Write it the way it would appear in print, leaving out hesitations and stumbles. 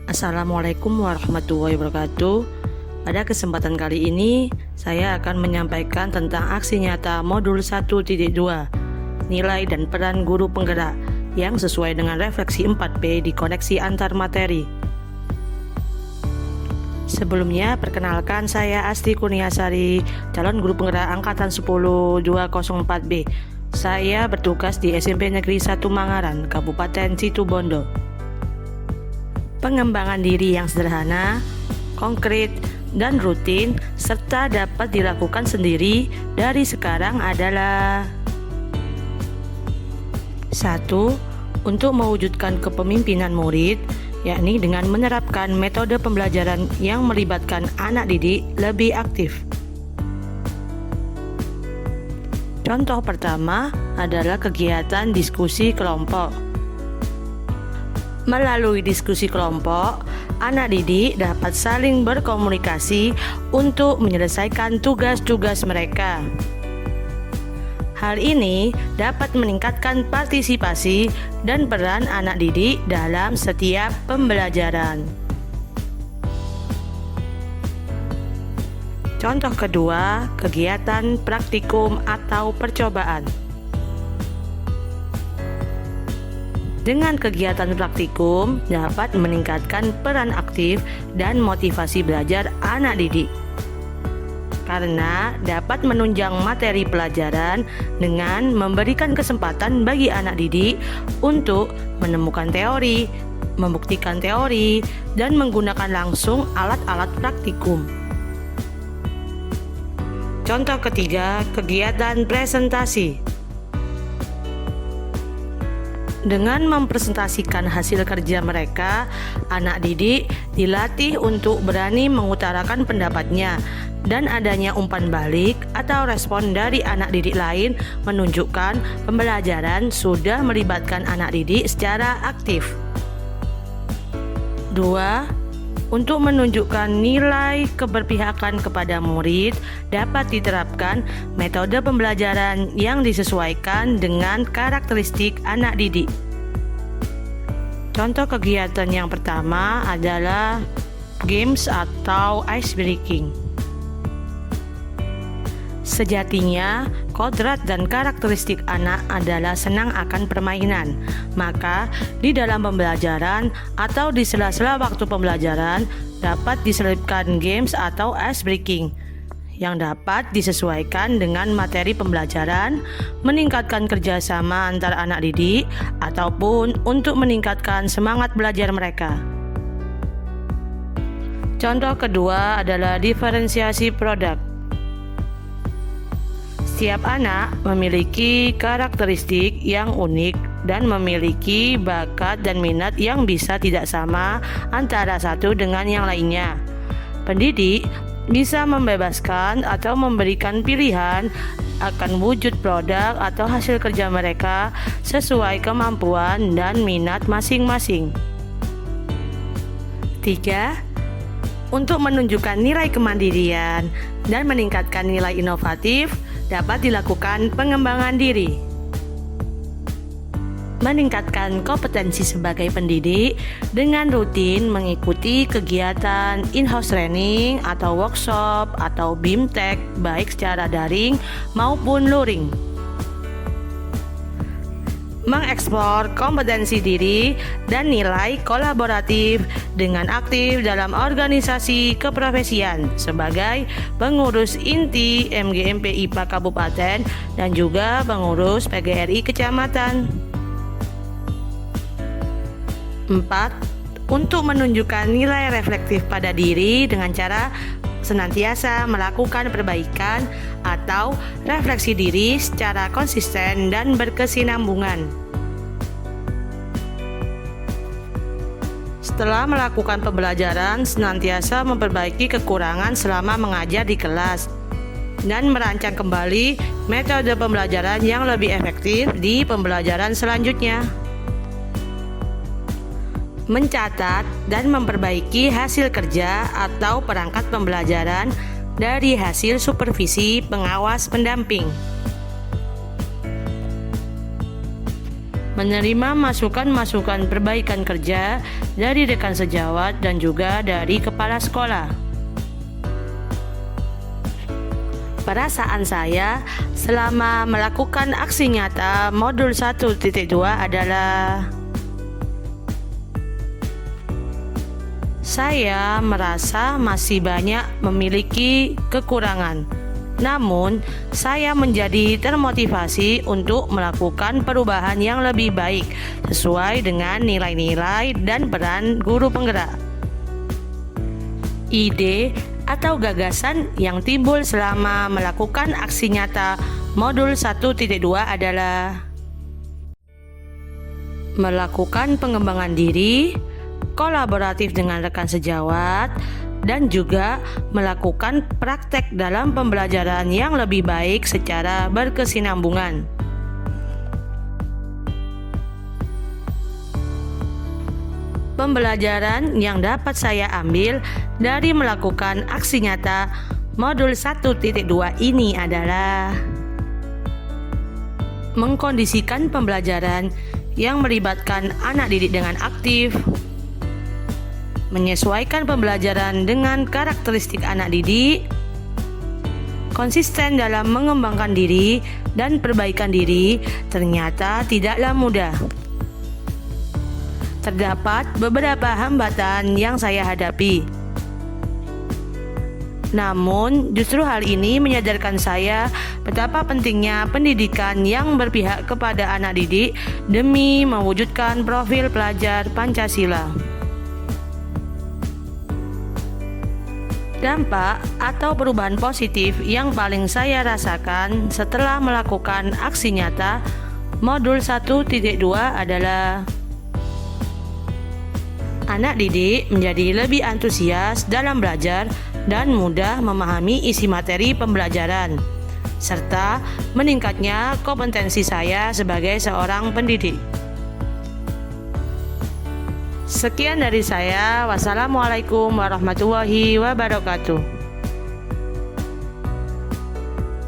Assalamualaikum warahmatullahi wabarakatuh. Pada kesempatan kali ini, saya akan menyampaikan tentang aksi nyata modul 1.2, nilai dan peran guru penggerak yang sesuai dengan refleksi 4P di koneksi antar materi. Sebelumnya, perkenalkan saya Asti Kurniasari, calon guru penggerak angkatan 10 204B. Saya bertugas di SMP Negeri 1 Mangaran, Kabupaten Situbondo. Pengembangan diri yang sederhana, konkret, dan rutin, serta dapat dilakukan sendiri dari sekarang adalah 1. Untuk mewujudkan kepemimpinan murid, yakni dengan menerapkan metode pembelajaran yang melibatkan anak didik lebih aktif. Contoh pertama adalah kegiatan diskusi kelompok. Melalui diskusi kelompok, anak didik dapat saling berkomunikasi untuk menyelesaikan tugas-tugas mereka. Hal ini dapat meningkatkan partisipasi dan peran anak didik dalam setiap pembelajaran. Contoh kedua, kegiatan praktikum atau percobaan. Dengan kegiatan praktikum dapat meningkatkan peran aktif dan motivasi belajar anak didik, karena dapat menunjang materi pelajaran dengan memberikan kesempatan bagi anak didik untuk menemukan teori, membuktikan teori, dan menggunakan langsung alat-alat praktikum. Contoh ketiga, kegiatan presentasi. Dengan mempresentasikan hasil kerja mereka, anak didik dilatih untuk berani mengutarakan pendapatnya, dan adanya umpan balik atau respon dari anak didik lain menunjukkan pembelajaran sudah melibatkan anak didik secara aktif. 2. Untuk menunjukkan nilai keberpihakan kepada murid, dapat diterapkan metode pembelajaran yang disesuaikan dengan karakteristik anak didik. Contoh kegiatan yang pertama adalah games atau ice breaking. Sejatinya, kodrat dan karakteristik anak adalah senang akan permainan. Maka, di dalam pembelajaran atau di sela-sela waktu pembelajaran dapat diselipkan games atau ice breaking yang dapat disesuaikan dengan materi pembelajaran, meningkatkan kerjasama antar anak didik, ataupun untuk meningkatkan semangat belajar mereka. Contoh kedua adalah diferensiasi produk. Setiap anak memiliki karakteristik yang unik dan memiliki bakat dan minat yang bisa tidak sama antara satu dengan yang lainnya. Pendidik bisa membebaskan atau memberikan pilihan akan wujud produk atau hasil kerja mereka sesuai kemampuan dan minat masing-masing. 3. Untuk menunjukkan nilai kemandirian dan meningkatkan nilai inovatif, dapat dilakukan pengembangan diri. Meningkatkan kompetensi sebagai pendidik dengan rutin mengikuti kegiatan in-house training atau workshop atau BIMTEK baik secara daring maupun luring. Mengeksplor kompetensi diri dan nilai kolaboratif dengan aktif dalam organisasi keprofesian sebagai pengurus inti MGMP IPA Kabupaten dan juga pengurus PGRI Kecamatan. 4. Untuk menunjukkan nilai reflektif pada diri dengan cara senantiasa melakukan perbaikan atau refleksi diri secara konsisten dan berkesinambungan. Setelah melakukan pembelajaran, senantiasa memperbaiki kekurangan selama mengajar di kelas dan merancang kembali metode pembelajaran yang lebih efektif di pembelajaran selanjutnya. Mencatat dan memperbaiki hasil kerja atau perangkat pembelajaran dari hasil supervisi pengawas pendamping. menerima masukan-masukan perbaikan kerja dari rekan sejawat dan juga dari kepala sekolah. Perasaan saya selama melakukan aksi nyata modul 1.2 adalah saya merasa masih banyak memiliki kekurangan. Namun, saya menjadi termotivasi untuk melakukan perubahan yang lebih baik sesuai dengan nilai-nilai dan peran guru penggerak. Ide atau gagasan yang timbul selama melakukan aksi nyata modul 1.2 adalah melakukan pengembangan diri, kolaboratif dengan rekan sejawat, dan juga melakukan praktek dalam pembelajaran yang lebih baik secara berkesinambungan. Pembelajaran yang dapat saya ambil dari melakukan aksi nyata modul 1.2 ini adalah mengkondisikan pembelajaran yang melibatkan anak didik dengan aktif, menyesuaikan pembelajaran dengan karakteristik anak didik, konsisten dalam mengembangkan diri dan perbaikan diri ternyata tidaklah mudah. Terdapat beberapa hambatan yang saya hadapi. Namun, justru hal ini menyadarkan saya betapa pentingnya pendidikan yang berpihak kepada anak didik demi mewujudkan profil pelajar Pancasila. Dampak atau perubahan positif yang paling saya rasakan setelah melakukan aksi nyata modul 1.2 adalah anak didik menjadi lebih antusias dalam belajar dan mudah memahami isi materi pembelajaran, serta meningkatnya kompetensi saya sebagai seorang pendidik. Sekian dari saya. Wassalamualaikum warahmatullahi wabarakatuh.